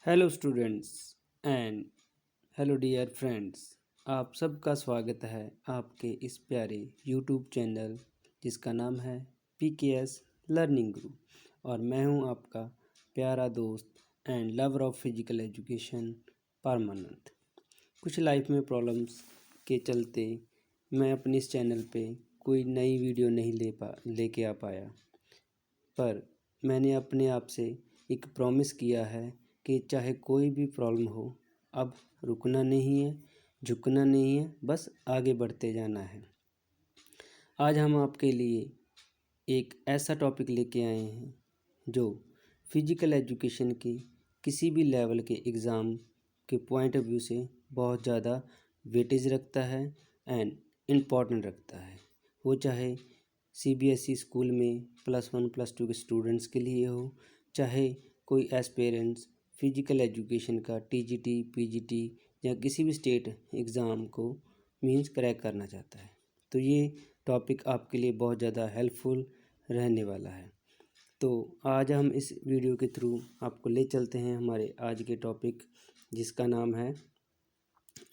Hello students and hello dear friends. आप सबका स्वागत है आपके इस प्यारे यूट्यूब चैनल जिसका नाम है PKS लर्निंग ग्रुप। और मैं हूं आपका प्यारा दोस्त and lover of physical education Parmanand. कुछ लाइफ में प्रॉब्लम्स के चलते मैं अपने इस चैनल पे कोई नई वीडियो नहीं लेके आ पाया, पर मैंने अपने आप से एक प्रॉमिस किया है कि चाहे कोई भी प्रॉब्लम हो, अब रुकना नहीं है, झुकना नहीं है, बस आगे बढ़ते जाना है। आज हम आपके लिए एक ऐसा टॉपिक लेके आए हैं जो फिजिकल एजुकेशन की किसी भी लेवल के एग्ज़ाम के पॉइंट ऑफ व्यू से बहुत ज़्यादा वेटेज रखता है एंड इम्पॉर्टेंट रखता है। वो चाहे CBSE स्कूल में +1 +2 के स्टूडेंट्स के लिए हो, चाहे कोई एस्पिरेंट्स फिजिकल एजुकेशन का TGT PGT या किसी भी स्टेट एग्ज़ाम को मीन्स क्रैक करना चाहता है, तो ये टॉपिक आपके लिए बहुत ज़्यादा हेल्पफुल रहने वाला है। तो आज हम इस वीडियो के थ्रू आपको ले चलते हैं हमारे आज के टॉपिक जिसका नाम है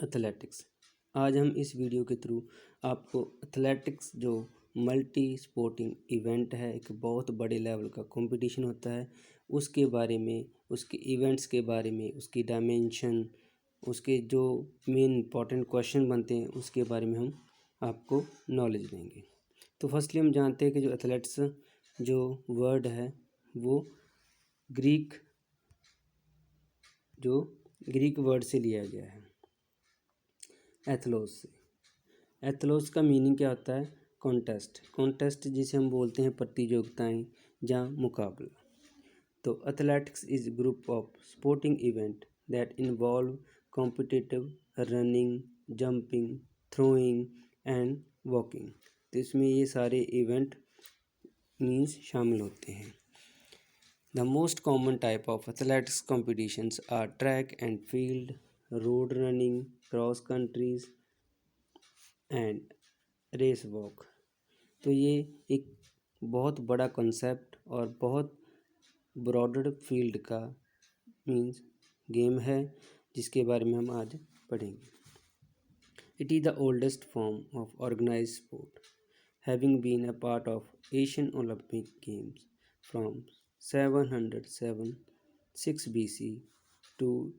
एथलेटिक्स। आज हम इस वीडियो के थ्रू आपको एथलेटिक्स जो मल्टी स्पोर्टिंग इवेंट है, एक बहुत बड़े लेवल का कंपटीशन होता है, उसके बारे में, उसके इवेंट्स के बारे में, उसकी डायमेंशन, उसके जो मेन इंपॉर्टेंट क्वेश्चन बनते हैं उसके बारे में हम आपको नॉलेज देंगे। तो फर्स्टली हम जानते हैं कि जो एथलेट्स जो वर्ड है वो ग्रीक वर्ड से लिया गया है, एथलोस से। एथलोस का मीनिंग क्या होता है? कॉन्टेस्ट जिसे हम बोलते हैं प्रतियोगिताएं या मुकाबला। तो athletics is group of sporting event that involve competitive running, jumping, throwing and walking. तो इसमें ये सारे इवेंट मीन्स शामिल होते हैं। The most common type of athletics competitions are track and field, road running, cross countries and race walk। तो ये एक बहुत बड़ा कॉन्सेप्ट और बहुत ब्रॉडर फील्ड का मीन्स गेम है जिसके बारे में हम आज पढ़ेंगे। It is the oldest form of organized sport, having been a part of Asian Olympic Games from 706 BC to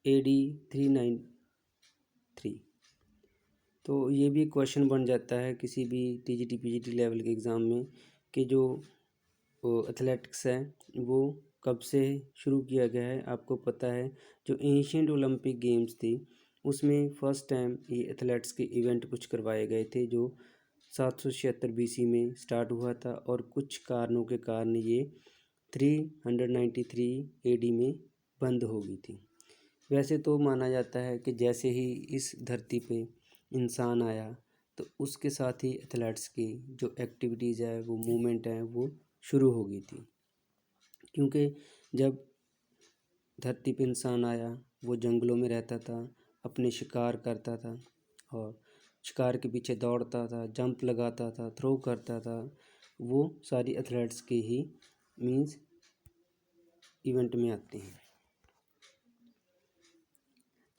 AD 393। तो ये भी क्वेश्चन बन जाता है किसी भी TGT PGT लेवल के एग्ज़ाम में कि जो एथलेटिक्स है वो कब से शुरू किया गया है। आपको पता है जो एंशियंट ओलंपिक गेम्स थी उसमें फर्स्ट टाइम ये एथलेट्स के इवेंट कुछ करवाए गए थे जो 776 BC में स्टार्ट हुआ था और कुछ कारणों के कारण ये 393 AD में बंद हो गई थी। वैसे तो माना जाता है कि जैसे ही इस धरती पे इंसान आया तो उसके साथ ही एथलेट्स की जो एक्टिविटीज़ है, वो मूवमेंट है, वो शुरू हो गई थी। क्योंकि जब धरती पे इंसान आया वो जंगलों में रहता था, अपने शिकार करता था और शिकार के पीछे दौड़ता था, जंप लगाता था, थ्रो करता था। वो सारी एथलेट्स के ही मीन्स इवेंट में आते हैं।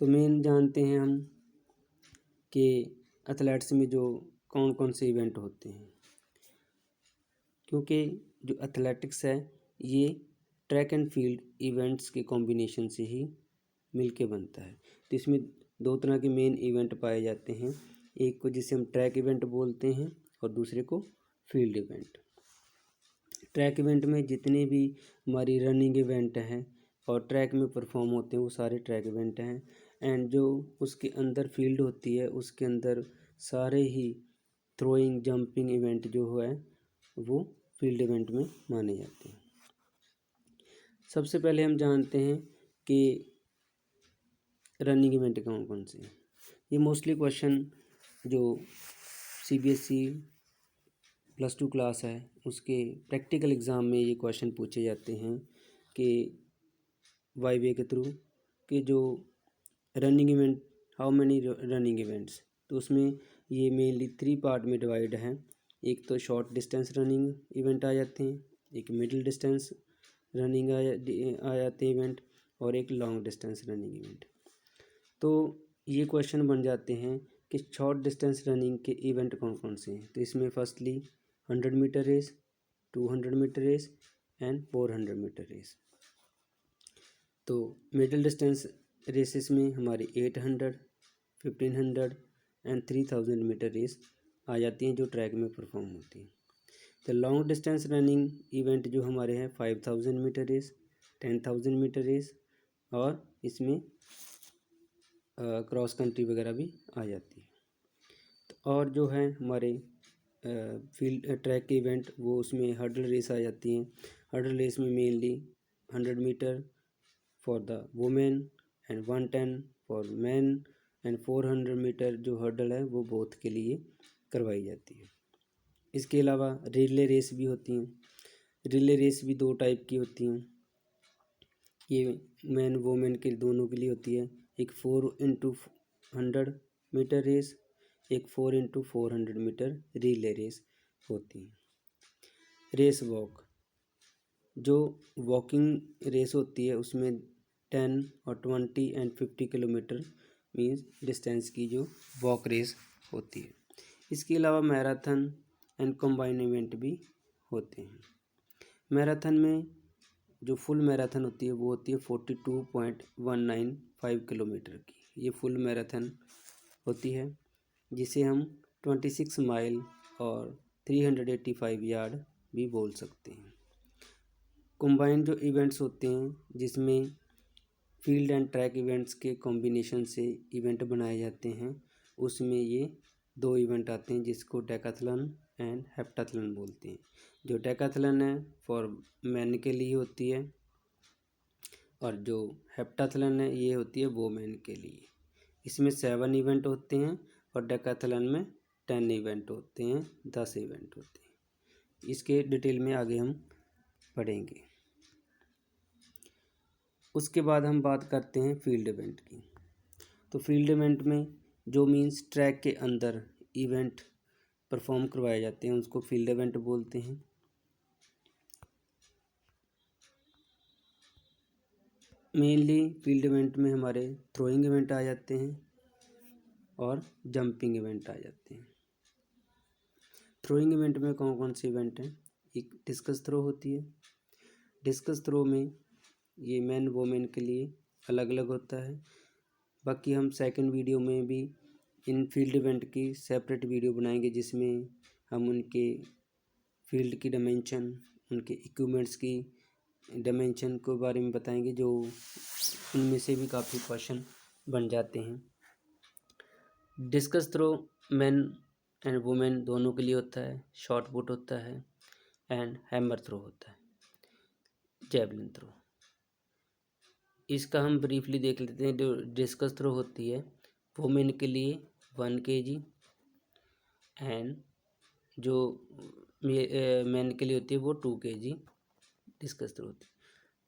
तो मेन जानते हैं हम कि एथलेट्स में जो कौन कौन से इवेंट होते हैं, क्योंकि जो एथलेटिक्स है ये ट्रैक एंड फील्ड इवेंट्स के कॉम्बिनेशन से ही मिलके बनता है। तो इसमें दो तरह के मेन इवेंट पाए जाते हैं, एक को जिसे हम ट्रैक इवेंट बोलते हैं और दूसरे को फील्ड इवेंट। ट्रैक इवेंट में जितने भी हमारी रनिंग इवेंट हैं और ट्रैक में परफॉर्म होते हैं वो सारे ट्रैक इवेंट हैं, एंड जो उसके अंदर फील्ड होती है उसके अंदर सारे ही थ्रोइंग जंपिंग इवेंट जो है वो फील्ड इवेंट में माने जाते हैं। सबसे पहले हम जानते हैं कि रनिंग इवेंट कौन कौन से हैं। ये मोस्टली क्वेश्चन जो CBSE +2 क्लास है उसके प्रैक्टिकल एग्ज़ाम में ये क्वेश्चन पूछे जाते हैं कि वाईवे के थ्रू कि जो running event, how many running events. तो उसमें ये मेनली 3 पार्ट में डिवाइड है। एक तो शॉर्ट डिस्टेंस रनिंग इवेंट आ जाते हैं, एक मिडिल डिस्टेंस रनिंग आ जाते हैं इवेंट, और एक लॉन्ग डिस्टेंस रनिंग इवेंट। तो ये क्वेश्चन बन जाते हैं कि शॉर्ट डिस्टेंस रनिंग के इवेंट कौन कौन से हैं। तो इसमें firstly 100 metre race, 200 metre race and 400 metre race. तो मिडिल डिस्टेंस रेसेस में हमारी 800, 1500 एंड 3000 मीटर रेस आ जाती हैं जो ट्रैक में परफॉर्म होती हैं। तो लॉन्ग डिस्टेंस रनिंग इवेंट जो हमारे हैं 5000 मीटर रेस, 10,000 मीटर रेस और इसमें क्रॉस कंट्री वगैरह भी आ जाती है। तो और जो है हमारे फील्ड ट्रैक के इवेंट वो उसमें हर्डल रेस आ जाती हैं। हर्डल रेस में mainly 100 metre for the women and 110 for man and 400 metre जो हर्डल है वो बोथ के लिए करवाई जाती है। इसके अलावा रिले रेस भी होती हैं। रिले रेस भी 2 टाइप की होती हैं। ये मैन वुमेन के दोनों के लिए होती है। एक 4x100 मीटर रेस, एक 4x400 मीटर रिले रेस होती है। रेस वॉक, जो वॉकिंग रेस होती है उसमें 10 और 20 एंड 50 किलोमीटर मीन्स डिस्टेंस की जो वॉक रेस होती है। इसके अलावा मैराथन एंड कॉम्बाइन इवेंट भी होते हैं। मैराथन में जो फुल मैराथन होती है वो होती है 42.195 किलोमीटर की। ये फुल मैराथन होती है जिसे हम 26 माइल और 385 यार्ड भी बोल सकते हैं। कॉम्बाइन जो इवेंट्स होते हैं जिसमें फील्ड एंड ट्रैक इवेंट्स के कॉम्बिनेशन से इवेंट बनाए जाते हैं, उसमें ये 2 इवेंट आते हैं जिसको डेकाथलन एंड हेप्टाथलन बोलते हैं। जो डेकाथलन है फॉर मैन के लिए होती है और जो हेप्टाथलन है ये होती है वोमेन के लिए। इसमें 7 इवेंट होते हैं और डेकाथलन में 10 इवेंट होते हैं, 10 इवेंट होते हैं। इसके डिटेल में आगे हम पढ़ेंगे। उसके बाद हम बात करते हैं फील्ड इवेंट की। तो फील्ड इवेंट में जो मीन्स ट्रैक के अंदर इवेंट परफॉर्म करवाए जाते हैं उसको फील्ड इवेंट बोलते हैं। मेनली फील्ड इवेंट में हमारे थ्रोइंग इवेंट आ जाते हैं और जंपिंग इवेंट आ जाते हैं। थ्रोइंग इवेंट में कौन कौन से इवेंट हैं? एक डिस्कस थ्रो होती है। डिस्कस थ्रो में ये मैन वोमेन के लिए अलग अलग होता है। बाकी हम सेकंड वीडियो में भी इन फील्ड इवेंट की सेपरेट वीडियो बनाएंगे जिसमें हम उनके फील्ड की डायमेंशन, उनके इक्विपमेंट्स की डायमेंशन के बारे में बताएंगे, जो उनमें से भी काफ़ी क्वेश्चन बन जाते हैं। Discus throw man and women दोनों के लिए होता है। शॉर्ट पुट होता है एंड हैमर थ्रो होता है, जेवलिन थ्रो। इसका हम ब्रीफली देख लेते हैं। जो डिस्कस थ्रो होती है वुमेन के लिए 1 kg एंड जो मैन के लिए होती है वो 2 kg डिस्कस थ्रो होती है।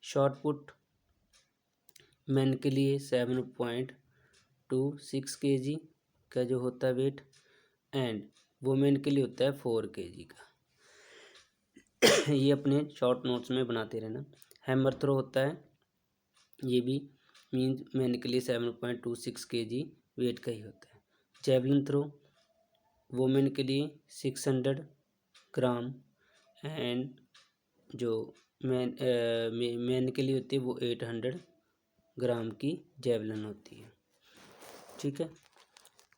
शॉर्ट पुट मैन के लिए 7.26 kg का जो होता है वेट एंड वुमेन के लिए होता है 4 kg का। ये अपने शॉर्ट नोट्स में बनाते रहना। हैमर थ्रो होता है, ये भी मीन्स मैन के लिए 7.26 kg वेट का ही होता है। जेवलिन थ्रो वुमेन के लिए 600 ग्राम एंड जो मैन के लिए होती है वो 800 ग्राम की जेवलिन होती है। ठीक है,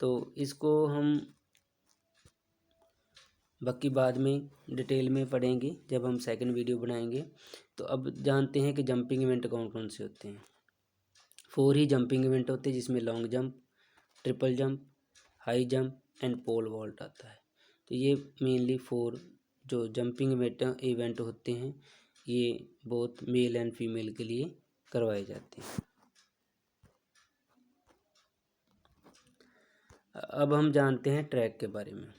तो इसको हम बाकी बाद में डिटेल में पढ़ेंगे जब हम सेकंड वीडियो बनाएंगे। तो अब जानते हैं कि जंपिंग इवेंट कौन कौन से होते हैं। 4 ही जंपिंग इवेंट होते हैं जिसमें long jump, triple jump, high jump and pole vault आता है। तो ये मेनली 4 जो जंपिंग इवेंट होते हैं ये बोथ मेल एंड फीमेल के लिए करवाए जाते हैं। अब हम जानते हैं ट्रैक के बारे में।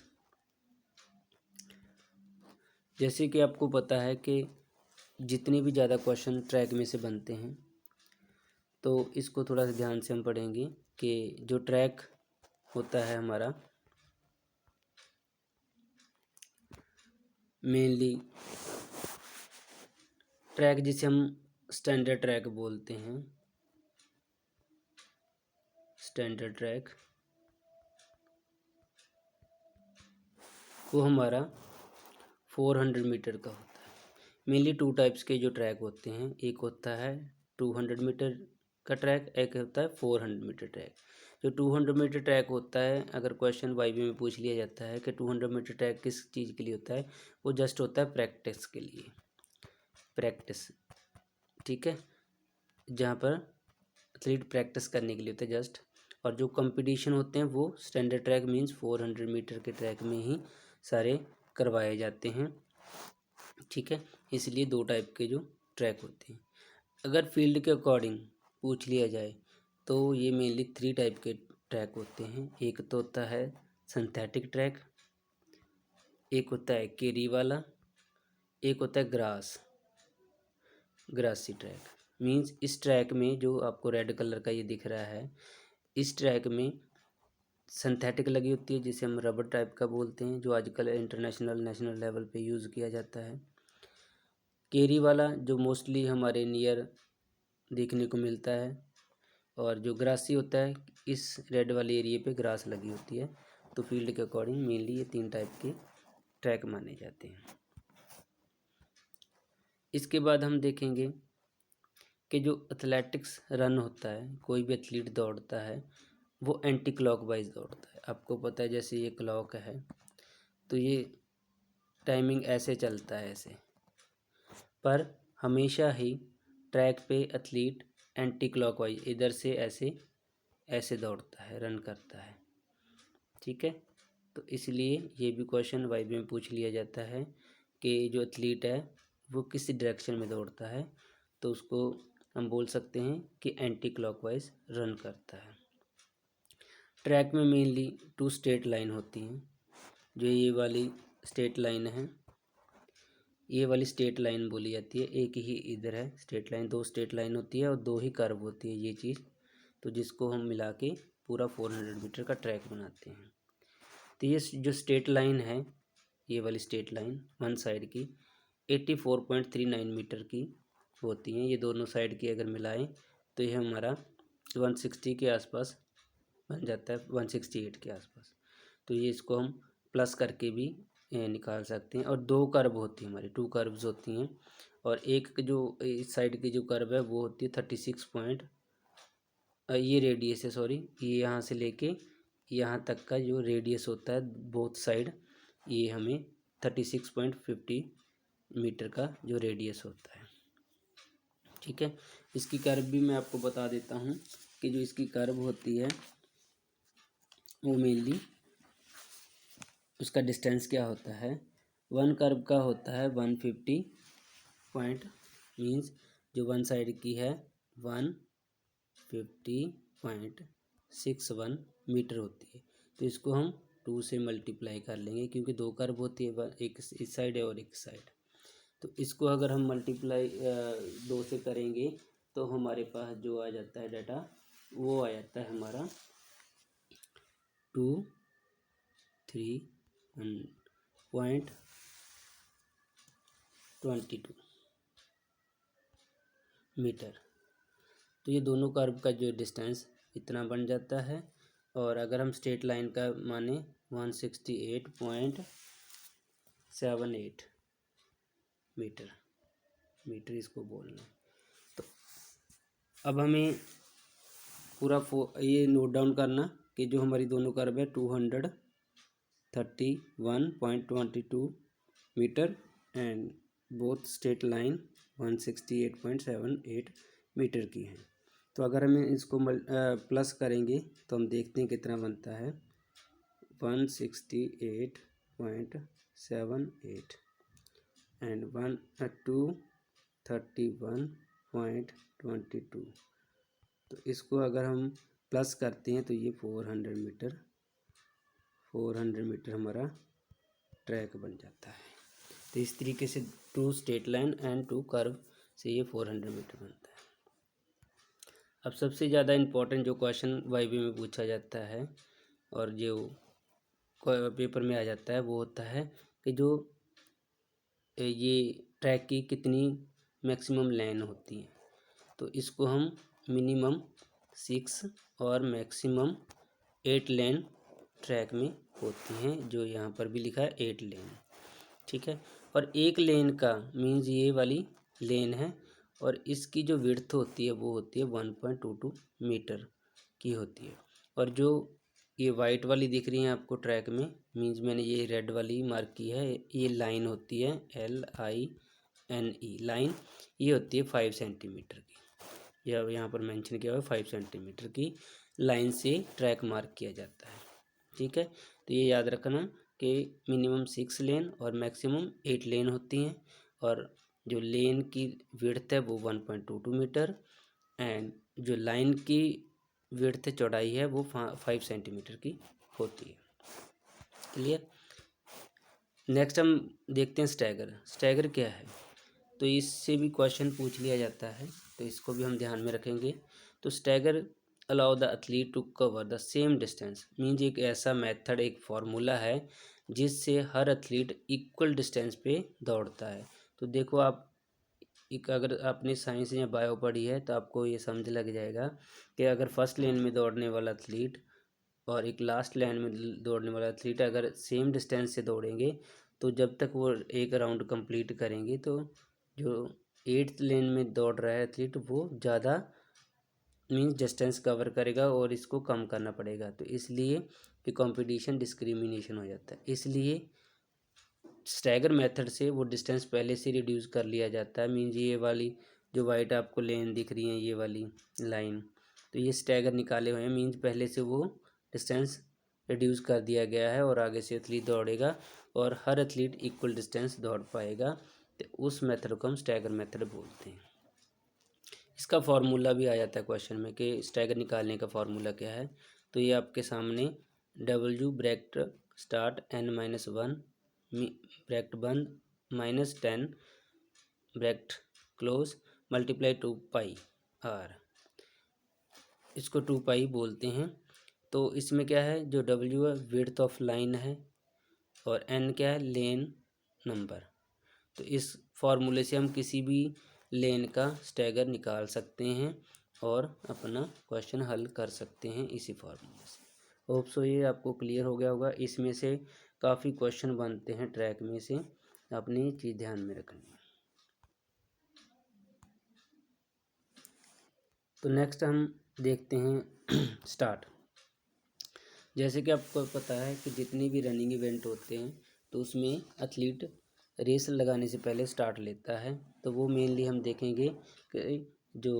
जैसे कि आपको पता है कि जितने भी ज़्यादा क्वेश्चन ट्रैक में से बनते हैं तो इसको थोड़ा सा ध्यान से हम पढ़ेंगे कि जो ट्रैक होता है हमारा मेनली ट्रैक जिसे हम स्टैंडर्ड ट्रैक बोलते हैं स्टैंडर्ड ट्रैक, वो हमारा 400 मीटर का होता है। मेनली टू टाइप्स के जो ट्रैक होते हैं, एक होता है 200 मीटर का ट्रैक, एक होता है 400 मीटर ट्रैक। जो 200 मीटर ट्रैक होता है, अगर क्वेश्चन वाईबी में पूछ लिया जाता है कि 200 मीटर ट्रैक किस चीज़ के लिए होता है, वो जस्ट होता है प्रैक्टिस के लिए, प्रैक्टिस, ठीक है, जहाँ पर एथलीट प्रैक्टिस करने के लिए होता है जस्ट। और जो कंपटीशन होते हैं वो स्टैंडर्ड ट्रैक मींस 400 मीटर के ट्रैक में ही सारे करवाए जाते हैं, ठीक है। इसलिए दो टाइप के जो ट्रैक होते हैं। अगर फील्ड के अकॉर्डिंग पूछ लिया जाए तो ये मेनली 3 टाइप के ट्रैक होते हैं। एक तो होता है सिंथेटिक ट्रैक, एक होता है केरी वाला, एक होता है ग्रासी ट्रैक। मींस इस ट्रैक में जो आपको रेड कलर का ये दिख रहा है, इस ट्रैक में सिंथेटिक लगी होती है, जिसे हम रबर टाइप का बोलते हैं, जो आजकल इंटरनेशनल नेशनल लेवल पे यूज़ किया जाता है। केरी वाला जो मोस्टली हमारे नियर देखने को मिलता है, और जो ग्रासी होता है, इस रेड वाले एरिया पे ग्रास लगी होती है। तो फील्ड के अकॉर्डिंग मेनली ये 3 टाइप के ट्रैक माने जाते हैं। इसके बाद हम देखेंगे कि जो एथलेटिक्स रन होता है, कोई भी एथलीट दौड़ता है, वो एंटी क्लॉकवाइज दौड़ता है। आपको पता है जैसे ये क्लॉक है तो ये टाइमिंग ऐसे चलता है ऐसे, पर हमेशा ही ट्रैक पे एथलीट एंटी क्लॉकवाइज इधर से ऐसे ऐसे दौड़ता है, रन करता है, ठीक है। तो इसलिए ये भी क्वेश्चन वाईबी में पूछ लिया जाता है कि जो एथलीट है वो किस डायरेक्शन में दौड़ता है, तो उसको हम बोल सकते हैं कि एंटी क्लॉकवाइज रन करता है। ट्रैक में मेनली 2 स्ट्रेट लाइन होती हैं। जो ये वाली स्ट्रेट लाइन है, ये वाली स्ट्रेट लाइन बोली जाती है। एक ही इधर है स्ट्रेट लाइन, 2 स्ट्रेट लाइन होती है और 2 ही कर्व होती है ये चीज़, तो जिसको हम मिला के पूरा 400 मीटर का ट्रैक बनाते हैं। तो ये जो स्ट्रेट लाइन है, ये वाली स्ट्रेट लाइन वन साइड की 84.39 मीटर की होती हैं। ये दोनों साइड की अगर मिलाएं तो ये हमारा 160 के आसपास बन जाता है, 168 के आसपास। तो ये इसको हम प्लस करके भी निकाल सकते हैं। और 2 कर्व होती हैं हमारी, 2 कर्व्स होती हैं, और एक जो इस साइड की जो कर्व है वो होती है 36 पॉइंट, ये रेडियस है, सॉरी, ये यहाँ से लेके यहाँ तक का जो रेडियस होता है बोथ साइड, ये हमें 36.50 मीटर का जो रेडियस होता है, ठीक है। इसकी कर्व भी मैं आपको बता देता हूँ कि जो इसकी कर्व होती है वो मेनली उसका डिस्टेंस क्या होता है। वन कर्व का होता है 150 पॉइंट, मीन्स जो वन साइड की है 150.61 मीटर होती है। तो इसको हम 2 से मल्टीप्लाई कर लेंगे, क्योंकि 2 कर्व होती है, एक इस साइड है और एक साइड। तो इसको अगर हम मल्टीप्लाई 2 से करेंगे तो हमारे पास जो आ जाता है डाटा, वो आ जाता है हमारा 23.22 मीटर। तो ये दोनों कर्व का जो डिस्टेंस इतना बन जाता है। और अगर हम स्ट्रेट लाइन का माने 168.78 मीटर इसको बोलना है। तो अब हमें पूरा ये नोट डाउन करना कि जो हमारी दोनों कर्व है 231.22 metre and both straight line 168.78 metre की हैं। तो अगर हम इसको प्लस करेंगे तो हम देखते हैं कितना बनता है, 168.78 एंड 231.22। तो इसको अगर हम प्लस करते हैं तो ये 400 मीटर हमारा ट्रैक बन जाता है। तो इस तरीके से 2 स्ट्रेट लाइन एंड 2 कर्व से ये 400 मीटर बनता है। अब सबसे ज़्यादा इम्पोर्टेंट जो क्वेश्चन वाईबी में पूछा जाता है और जो पेपर में आ जाता है, वो होता है कि जो ये ट्रैक की कितनी मैक्सिमम लेंथ होती है। तो इसको हम मिनिमम 6 और मैक्सिमम 8 लेन ट्रैक में होती हैं, जो यहाँ पर भी लिखा है 8 लेन। ठीक है, और एक लेन का मीन्स ये वाली लेन है, और इसकी जो विड्थ होती है वो होती है 1.22 मीटर की होती है। और जो ये वाइट वाली दिख रही है आपको ट्रैक में, मीन्स मैंने ये रेड वाली मार्क की है, ये लाइन होती है LINE लाइन, ये होती है 5 सेंटीमीटर की, या यहाँ पर मेंशन किया हुआ है 5 सेंटीमीटर की लाइन से ट्रैक मार्क किया जाता है। ठीक है, तो ये याद रखना कि मिनिमम 6 लेन और मैक्सिमम 8 लेन होती हैं, और जो लेन की विड्थ है वो 1.22 मीटर, एंड जो लाइन की विड्थ चौड़ाई है वो 5 सेंटीमीटर की होती है। क्लियर। नेक्स्ट हम देखते हैं स्टैगर। स्टैगर क्या है, तो इससे भी क्वेश्चन पूछ लिया जाता है, तो इसको भी हम ध्यान में रखेंगे। तो stagger allow the athlete to cover the same distance, means एक ऐसा मेथड, एक फार्मूला है जिससे हर एथलीट इक्वल डिस्टेंस पे दौड़ता है। तो देखो आप एक, अगर आपने साइंस या बायो पढ़ी है तो आपको ये समझ लग जाएगा कि अगर फर्स्ट लेन में दौड़ने वाला एथलीट और एक लास्ट लेन में दौड़ने वाला एथलीट अगर सेम डिस्टेंस से दौड़ेंगे, तो जब तक वो एक राउंड कंप्लीट करेंगे, तो जो 8th लेन में दौड़ रहा है एथलीट वो ज़्यादा मीन्स डिस्टेंस कवर करेगा और इसको कम करना पड़ेगा। तो इसलिए कि कंपटीशन डिस्क्रिमिनेशन हो जाता है, इसलिए स्टैगर मेथड से वो डिस्टेंस पहले से रिड्यूस कर लिया जाता है। मीन्स ये वाली जो वाइट आपको लेन दिख रही है, ये वाली लाइन, तो ये स्टैगर निकाले हुए हैं, मीन्स पहले से वो डिस्टेंस रिड्यूस कर दिया गया है और आगे से एथलीट दौड़ेगा और हर एथलीट इक्वल डिस्टेंस दौड़ पाएगा। तो उस मेथड को हम स्टैगर मेथड बोलते हैं। इसका फार्मूला भी आ जाता है क्वेश्चन में कि स्टैगर निकालने का फार्मूला क्या है। तो ये आपके सामने W bracket start n-1 bracket बंद -10 ब्रैकेट क्लोज मल्टीप्लाई 2πr, इसको 2π बोलते हैं। तो इसमें क्या है, जो W है विड्थ ऑफ लाइन है और n क्या है, लेन नंबर। तो इस फार्मूले से हम किसी भी लेन का स्टैगर निकाल सकते हैं और अपना क्वेश्चन हल कर सकते हैं इसी फार्मूले से। होप सो ये आपको क्लियर हो गया होगा। इसमें से काफ़ी क्वेश्चन बनते हैं ट्रैक में से, अपनी ये चीज़ ध्यान में रखनी है। तो नेक्स्ट हम देखते हैं स्टार्ट। जैसे कि आपको पता है कि जितनी भी रनिंग इवेंट होते हैं तो उसमें एथलीट रेस लगाने से पहले स्टार्ट लेता है। तो वो मेनली हम देखेंगे कि जो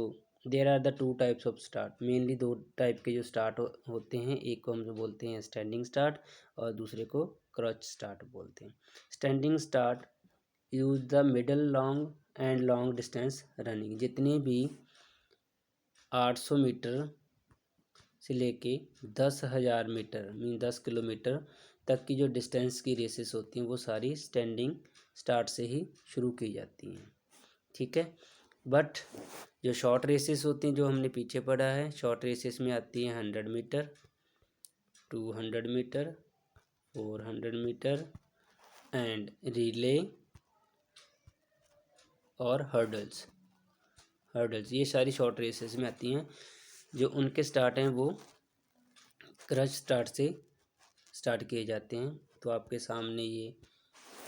there are the 2 types of start, mainly 2 type के जो स्टार्ट होते हैं, एक को हम जो बोलते हैं स्टैंडिंग स्टार्ट और दूसरे को क्रच स्टार्ट बोलते हैं। Standing start use the middle long and long distance running, जितने भी 800 मीटर से लेके 10,000 मीटर मीन 10 किलोमीटर तक की जो डिस्टेंस की रेसेस होती हैं वो सारी स्टैंडिंग स्टार्ट से ही शुरू की जाती हैं। ठीक है, बट जो शॉर्ट रेसेस होती हैं जो हमने पीछे पढ़ा है, शॉर्ट रेसेस में आती हैं 100 metre, 200 metre, 400 metre and relay और हर्डल्स। ये सारी शॉर्ट रेसेस में आती हैं। जो उनके स्टार्ट हैं वो क्रच स्टार्ट से स्टार्ट किए जाते हैं। तो आपके सामने ये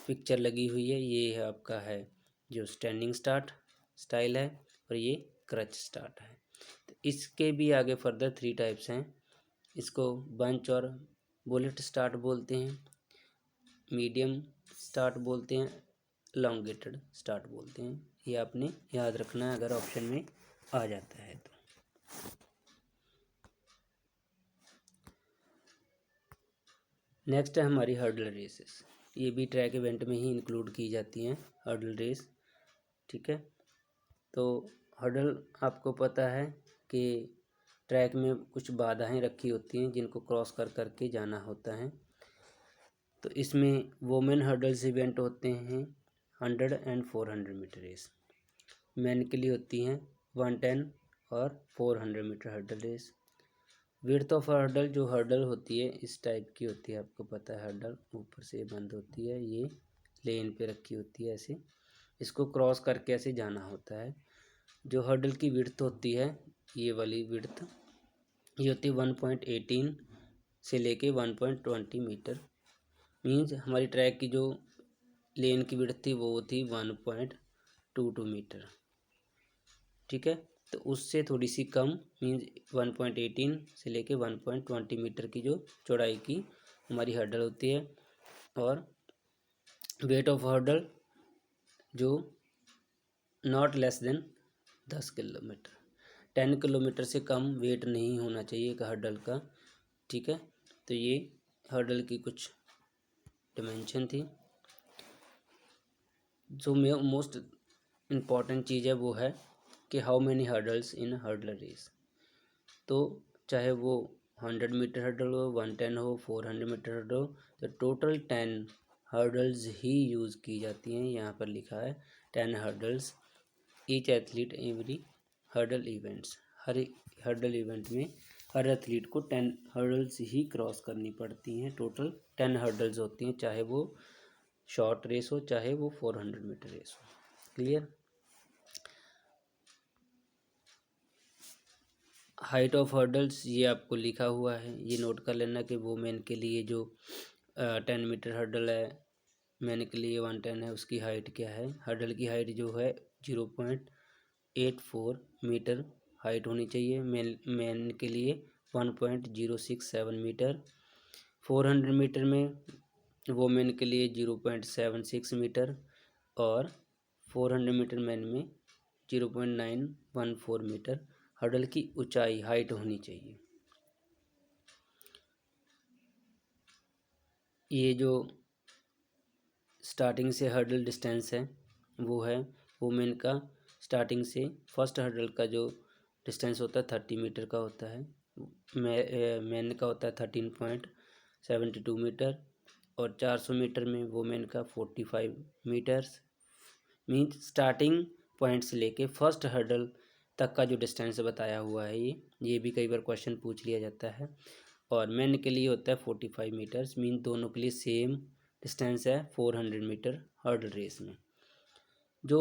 पिक्चर लगी हुई है, ये है आपका है जो स्टैंडिंग स्टार्ट स्टाइल है और ये क्रच स्टार्ट है। तो इसके भी आगे फर्दर 3 टाइप्स हैं। इसको बंच और बुलेट स्टार्ट बोलते हैं, मीडियम स्टार्ट बोलते हैं, लॉन्गेटेड स्टार्ट बोलते हैं। ये आपने याद रखना है अगर ऑप्शन में आ जाता है तो। नेक्स्ट है हमारी हर्डल रेसेस। ये भी ट्रैक इवेंट में ही इंक्लूड की जाती हैं, हर्डल रेस। ठीक है, तो हर्डल आपको पता है कि ट्रैक में कुछ बाधाएं रखी होती हैं जिनको क्रॉस कर करके जाना होता है। तो इसमें वोमेन हर्डल्स इवेंट होते हैं 100 एंड 400 मीटर रेस। मैन के लिए होती हैं 110 और 400 metre hurdle race. Width of hurdle, जो हर्डल होती है इस टाइप की होती है, आपको पता है हर्डल ऊपर से बंद होती है, ये लेन पे रखी होती है ऐसे, इसको क्रॉस करके ऐसे जाना होता है। जो हर्डल की विड्थ होती है ये वाली विड्थ ये होती है 1.18 से लेके 1.20 मीटर। मीन्स हमारी ट्रैक की जो लेन की विड्थ थी वो थी 1.22 मीटर। ठीक है, तो उससे थोड़ी सी कम मीन्स 1.18 से लेके 1.20 मीटर की जो चौड़ाई की हमारी हर्डल होती है। और वेट ऑफ हर्डल जो not less than 10 kilometre, 10 kilometre से कम वेट नहीं होना चाहिए एक हर्डल का। ठीक है, तो ये हर्डल की कुछ डिमेंशन थी। जो मोस्ट इम्पॉर्टेंट चीज़ है वो है कि how many hurdles in hurdle race. तो चाहे वो 100 मीटर हर्डल हो, 110 हो, 400 मीटर हर्डल हो, तो टोटल 10 हर्डल्स ही यूज़ की जाती हैं। यहाँ पर लिखा है 10 hurdles each athlete every hurdle events. हर हर्डल इवेंट में हर एथलीट को 10 हर्डल्स ही क्रॉस करनी पड़ती हैं। टोटल 10 हर्डल्स होती हैं, चाहे वो शॉर्ट रेस हो, चाहे वो 400 मीटर रेस हो। क्लियर। हाइट ऑफ हर्डल्स ये आपको लिखा हुआ है, ये नोट कर लेना कि वुमेन के लिए जो 10 मीटर हर्डल है, मैन के लिए 110 है, उसकी हाइट क्या है। हर्डल की हाइट जो है 0.84 मीटर हाइट होनी चाहिए। मैन के लिए 1.067 मीटर। 400 मीटर में वुमेन के लिए 0.76 मीटर और 400 मीटर मैन में 0.914 मीटर हर्डल की ऊंचाई हाइट होनी चाहिए। ये जो स्टार्टिंग से हर्डल डिस्टेंस है वो है वुमेन का स्टार्टिंग से फर्स्ट हर्डल का जो डिस्टेंस होता है 30 मीटर का होता है। मैन का होता है 13.72 मीटर और 400 मीटर में वुमेन का 45 मीटर्स। मीन्स स्टार्टिंग पॉइंट से लेके फर्स्ट हर्डल तक का जो डिस्टेंस बताया हुआ है ये भी कई बार क्वेश्चन पूछ लिया जाता है। और मैन के लिए होता है 45 मीटर्स। मीन दोनों के लिए सेम डिस्टेंस है 400 मीटर हर्डल रेस में। जो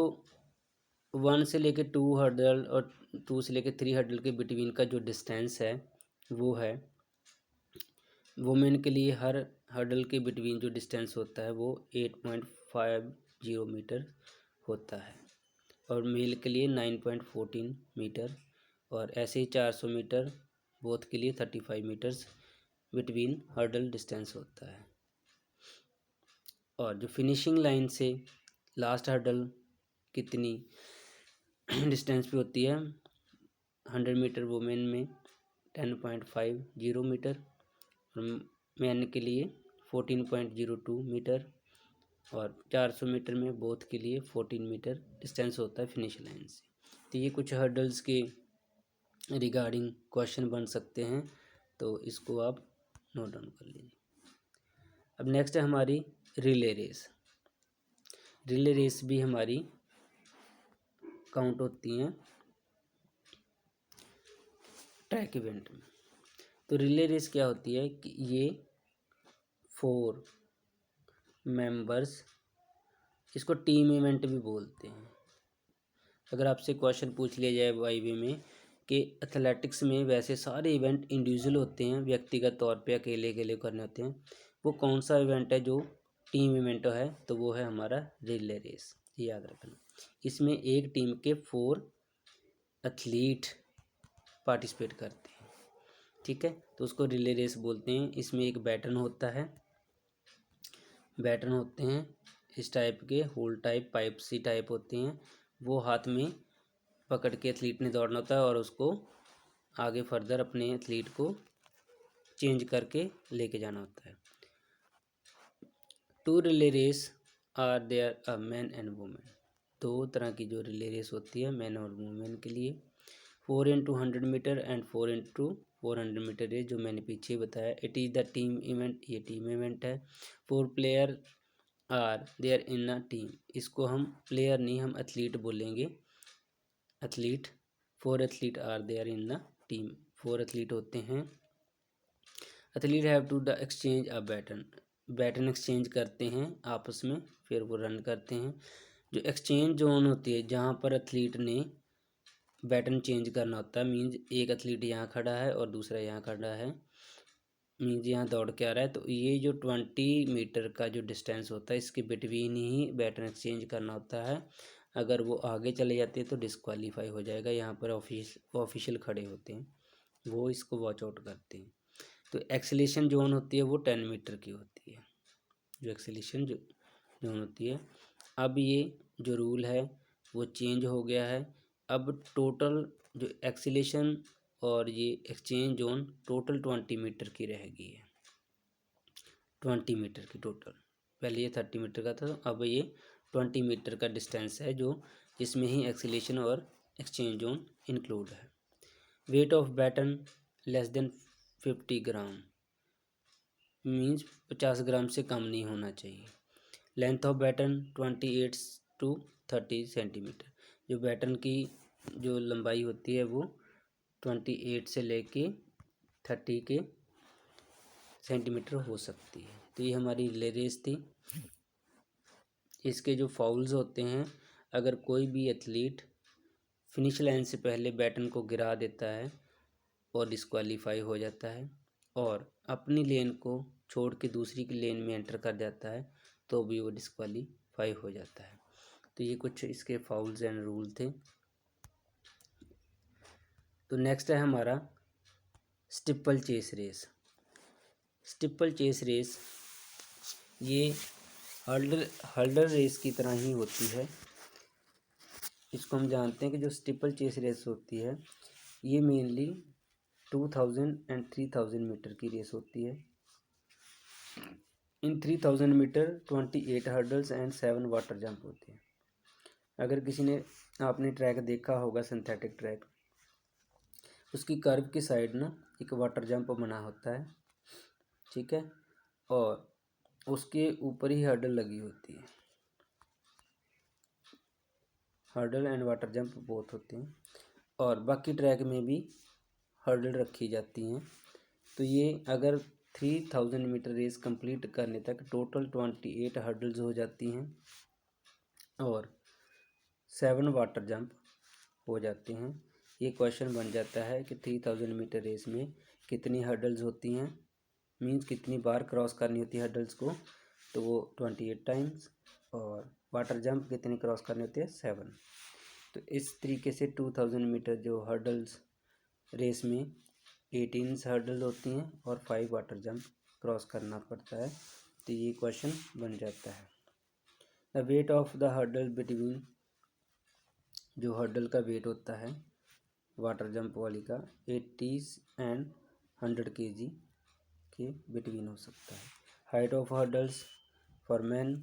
1 से लेके 2 हर्डल और 2 से लेके 3 हर्डल के बिटवीन का जो डिस्टेंस है वो है वुमेन के लिए हर हर्डल के बिटवीन जो डिस्टेंस होता है वो 8.50 मीटर होता है और मेल के लिए 9.14 मीटर और ऐसे ही 400 मीटर बोथ के लिए 35 मीटर्स बिटवीन हर्डल डिस्टेंस होता है। और जो फिनिशिंग लाइन से लास्ट हर्डल कितनी डिस्टेंस पे होती है, 100 मीटर वुमेन में 10.50 मीटर और मैन के लिए 14.02 मीटर और 400 मीटर में बोथ के लिए 14 मीटर डिस्टेंस होता है फिनिश लाइन से। तो ये कुछ हर्डल्स के रिगार्डिंग क्वेश्चन बन सकते हैं, तो इसको आप नोट डाउन कर लीजिए। अब नेक्स्ट है हमारी रिले रेस। रिले रेस भी हमारी काउंट होती हैं ट्रैक इवेंट में। तो रिले रेस क्या होती है कि ये 4 मेंबर्स, इसको टीम इवेंट भी बोलते हैं। अगर आपसे क्वेश्चन पूछ लिया जाए वाईवी में कि एथलेटिक्स में वैसे सारे इवेंट इंडिविजुअल होते हैं, व्यक्तिगत तौर पे अकेले अकेले करने होते हैं, वो कौन सा इवेंट है जो टीम इवेंट है, तो वो है हमारा रिले रेस। याद रखना, इसमें एक टीम के 4 एथलीट पार्टिसिपेट करते हैं। ठीक है, तो उसको रिले रेस बोलते हैं। इसमें एक बैटन होता है, बैटन होते हैं इस टाइप के, hole type pipe C type होते हैं, वो हाथ में पकड़ के एथलीट ने दौड़ना होता है और उसको आगे फर्दर अपने एथलीट को चेंज करके लेके जाना होता है। 2 relay race are there a man and women. 2 तरह की जो रिले रेस होती है मैन और वुमेन के लिए। 4x100 metre and 4x400 metre race जो मैंने पीछे बताया, it is the team event, ये टीम इवेंट है। 4 player are there in a team, इसको हम प्लेयर नहीं हम एथलीट बोलेंगे, athlete. 4 athlete are there in the team, 4 athlete होते हैं। Athlete have to the exchange a baton, baton exchange करते हैं आपस में, फिर वो रन करते हैं। जो एक्सचेंज जोन होती है जहाँ पर एथलीट ने बैटन चेंज करना होता है। मीन्स एक एथलीट यहाँ खड़ा है और दूसरा यहाँ खड़ा है, मीन्स यहाँ दौड़ के आ रहा है, तो ये जो 20 मीटर का जो डिस्टेंस होता है इसके बिटवीन ही बैटन एक्सचेंज करना होता है। अगर वो आगे चले जाते हैं तो डिस्क्वालीफाई हो जाएगा। यहाँ पर ऑफिशियल खड़े होते हैं, वो इसको वॉच आउट करते हैं। तो एक्सेलेरेशन जोन होती है वो 10 मीटर की होती है, जो एक्सेलेरेशन जोन होती है। अब ये जो रूल है वो चेंज हो गया है। अब टोटल जो एक्सेलेरेशन और ये एक्सचेंज जोन टोटल 20 मीटर की रहेगी है, 20 मीटर की टोटल। पहले ये 30 मीटर का था, अब ये 20 मीटर का डिस्टेंस है जो जिसमें ही एक्सेलेरेशन और एक्सचेंज जोन इंक्लूड है। Weight of baton less than 50 gram, means 50 gram से कम नहीं होना चाहिए। Length of baton 28 to 30 centimetre, जो बैटन की जो लंबाई होती है वो 28 से लेके 30 के सेंटीमीटर हो सकती है। तो ये हमारी रिले रेस थी। इसके जो फाउल्स होते हैं, अगर कोई भी एथलीट फिनिश लाइन से पहले बैटन को गिरा देता है और डिस्क्वालीफाई हो जाता है और अपनी लेन को छोड़ के दूसरी की लेन में एंटर कर जाता है तो भी वो डिस्क्वालीफाई हो जाता है। तो ये कुछ इसके फाउल्स एंड रूल थे। तो नेक्स्ट है हमारा steeplechase race. Steeplechase race ये हर्डल रेस की तरह ही होती है। इसको हम जानते हैं कि जो स्टिपल चेस रेस होती है ये मेनली 2000 एंड 3000 मीटर की रेस होती है। In 3000 metre 28 hurdles and 7 water jump होते हैं। अगर किसी ने आपने ट्रैक देखा होगा, सिंथेटिक ट्रैक, उसकी कर्व की साइड ना एक वाटर जंप बना होता है, ठीक है, और उसके ऊपर ही हर्डल लगी होती है। Hurdle and water jump both होते हैं और बाकी ट्रैक में भी हर्डल रखी जाती हैं। तो ये अगर 3000 मीटर रेस कंप्लीट करने तक टोटल 28 हर्डल्स हो जाती हैं और 7 वाटर जंप हो जाते हैं। ये क्वेश्चन बन जाता है कि 3000 मीटर रेस में कितनी हर्डल्स होती हैं, मीन्स कितनी बार क्रॉस करनी होती है हर्डल्स को, तो वो 28 टाइम्स, और वाटर जंप कितनी क्रॉस करनी होती है 7। तो इस तरीके से 2000 मीटर जो हर्डल्स रेस में 18 हर्डल होती हैं और 5 वाटर जंप क्रॉस करना पड़ता है। तो ये क्वेश्चन बन जाता है। The weight of the hurdle between, जो हर्डल का वेट होता है वाटर जंप वाली का 80 एंड 100 kg के बिटवीन हो सकता है। Height of hurdles for man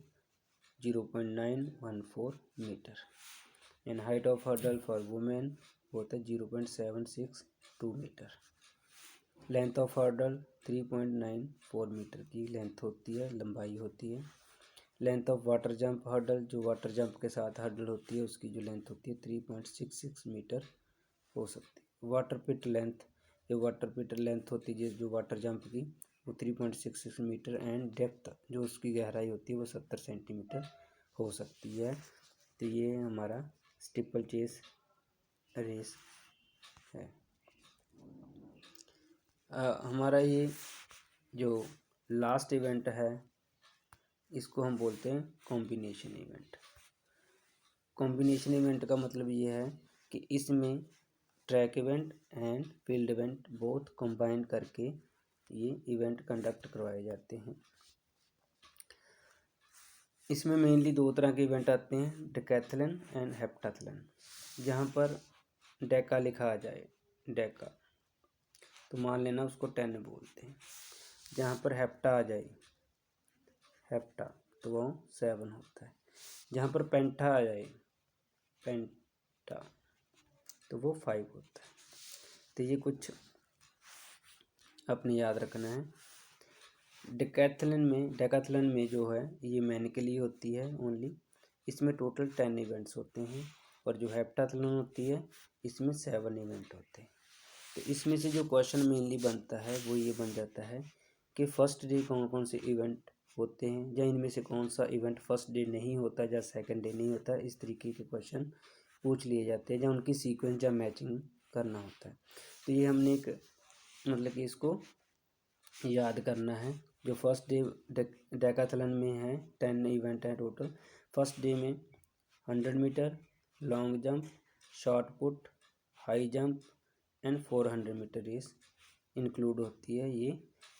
0.914 metre and height of hurdle for women होता है 0.762 metre. Length of hurdle 3.94 metre की लेंथ होती है, लंबाई होती है। Length of water jump hurdle, जो वाटर जंप के साथ हर्डल होती है उसकी जो लेंथ होती है 3.66 मीटर हो सकती है। वाटर पिट लेंथ, जो वाटर पिट लेंथ होती है जो वाटर जंप की वो 3.66 मीटर एंड डेप्थ, जो उसकी गहराई होती है वो 70 सेंटीमीटर हो सकती है। तो ये हमारा स्टिपल चेस रेस है। हमारा ये जो लास्ट इवेंट है इसको हम बोलते हैं कॉम्बिनेशन इवेंट। कॉम्बिनेशन इवेंट का मतलब ये है कि इसमें track event and field event both combine करके ये इवेंट कंडक्ट करवाए जाते हैं। इसमें मेनली 2 तरह के इवेंट आते हैं, डेकाथलन एंड हेप्टाथलन। जहाँ पर डेका लिखा आ जाए, डेका तो मान लेना उसको 10 बोलते हैं। जहाँ पर हेप्टा आ जाए, हेप्टा, तो वो 7 होता है। जहाँ पर पेंटा आ जाए, पेंटा, तो वो 5 होता है। तो ये कुछ अपने याद रखना है। डेकाथलन में जो है ये मैन के लिए होती है ओनली। इसमें टोटल 10 इवेंट्स होते हैं और जो हेप्टाथलन होती है इसमें 7 इवेंट होते हैं। तो इसमें से जो क्वेश्चन मेनली बनता है वो ये बन जाता है कि फर्स्ट डे कौन कौन से इवेंट होते हैं, या इनमें से कौन सा इवेंट फर्स्ट डे नहीं होता या सेकंड डे नहीं होता। इस तरीके के क्वेश्चन पूछ लिए जाते हैं, जहाँ उनकी सीक्वेंस या मैचिंग करना होता है। तो ये हमने एक मतलब कि इसको याद करना है। जो फर्स्ट डे डेकाथलन में है 10 इवेंट है टोटल। फर्स्ट डे में 100 metre, long jump, short put, high jump and 400 metre race include होती है। ये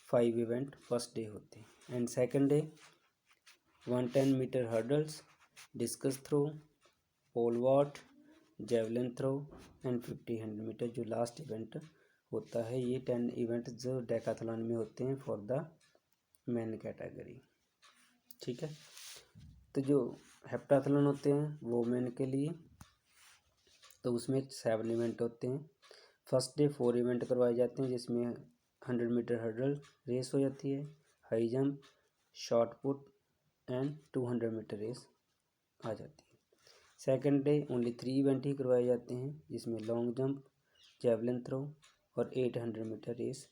5 इवेंट फर्स्ट डे होते हैं। And second day 110 metre hurdles, discus throw, pole vault, javelin throw and 50 metre जो last event होता है। ये 10 इवेंट जो डेकाथलॉन में होते हैं फॉर द मेन कैटेगरी। ठीक है। तो जो हेप्टाथलॉन होते हैं वो मेन के लिए, तो उसमें 7 इवेंट होते हैं। फर्स्ट डे 4 इवेंट करवाए जाते हैं, जिसमें 100 मीटर हर्डल रेस हो जाती है, high jump, short put and 200 metre race आ जाती है। सेकंड डे ओनली 3 इवेंट ही करवाए जाते हैं, जिसमें लॉन्ग जंप, जेवलिन थ्रो और 800 मीटर रेस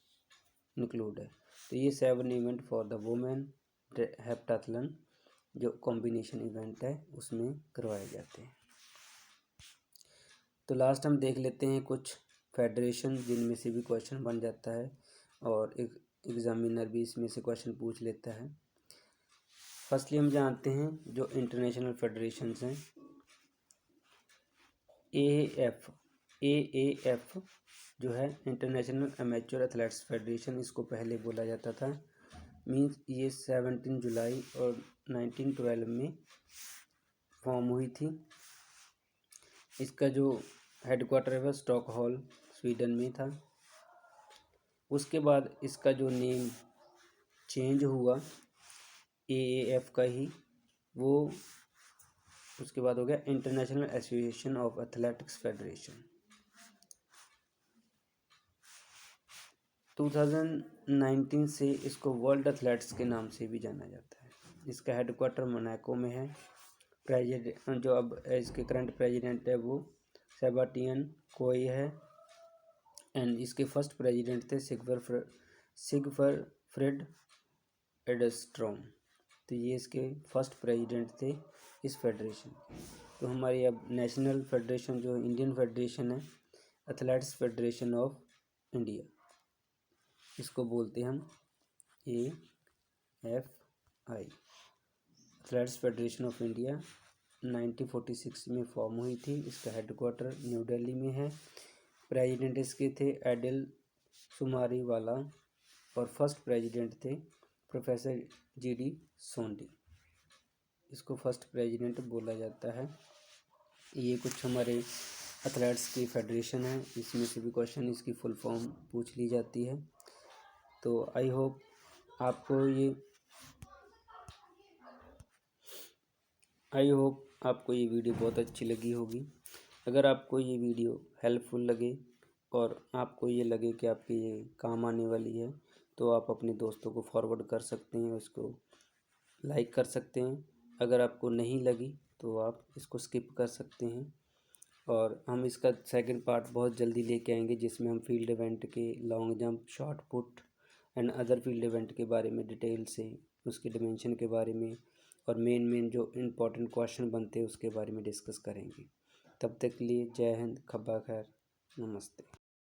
इंक्लूड है। तो ये 7 event for the women heptathlon जो कॉम्बिनेशन इवेंट है उसमें करवाए जाते हैं। तो लास्ट हम देख लेते हैं कुछ फेडरेशन जिनमें से भी क्वेश्चन बन जाता है और एक एग्जामिनर भी इसमें से क्वेश्चन पूछ लेता है। फर्स्टली हम जानते हैं जो इंटरनेशनल फेडरेशंस हैं। AAF जो है इंटरनेशनल एमेच्योर एथलेटिक्स फेडरेशन, इसको पहले बोला जाता था। मीन्स ये 17 जुलाई और 1912 में फॉर्म हुई थी। इसका जो हेडक्वार्टर है वह स्टॉकहोल्म स्वीडन में था। उसके बाद इसका जो नेम चेंज हुआ AAF का ही, वो उसके बाद हो गया international association of athletics federation. 2019 से इसको वर्ल्ड एथलेटिक्स के नाम से भी जाना जाता है। इसका हेडक्वार्टर मोनाको में है। प्रेसिडेंट जो अब इसके करंट प्रेसिडेंट है वो सेबास्टियन कोई है। एंड इसके फर्स्ट प्रेसिडेंट थे सिगफ्रिड एडस्ट्रॉम। तो ये इसके फर्स्ट प्रेसिडेंट थे इस फेडरेशन। तो हमारी अब नेशनल फेडरेशन जो इंडियन फेडरेशन है, एथलेटिक्स फेडरेशन ऑफ इंडिया, इसको बोलते हैं हम AFI, athletics federation of India. 1946 में फॉर्म हुई थी। इसका हेडक्वार्टर न्यू दिल्ली में है। प्रेसिडेंट इसके थे एडिल सुमारीवाला और फर्स्ट प्रेसिडेंट थे प्रोफेसर GD सोंडी। इसको फर्स्ट प्रेसिडेंट बोला जाता है। ये कुछ हमारे एथलेट्स की फेडरेशन है। इसमें से भी क्वेश्चन इसकी फुल फॉर्म पूछ ली जाती है। तो आई होप आपको ये वीडियो बहुत अच्छी लगी होगी। अगर आपको ये वीडियो हेल्पफुल लगे और आपको ये लगे कि आपके ये काम आने वाली है, तो आप अपने दोस्तों को फॉरवर्ड कर सकते हैं, उसको लाइक कर सकते हैं। अगर आपको नहीं लगी तो आप इसको स्किप कर सकते हैं। और हम इसका सेकंड पार्ट बहुत जल्दी लेके आएंगे, जिसमें हम फील्ड इवेंट के long jump, short put and other field event के बारे में डिटेल से, उसके डिमेंशन के बारे में और मेन जो इम्पोर्टेंट क्वेश्चन बनते हैं उसके बारे में डिस्कस करेंगे। तब तक के लिए जय हिंद, खब्बा खैर, नमस्ते।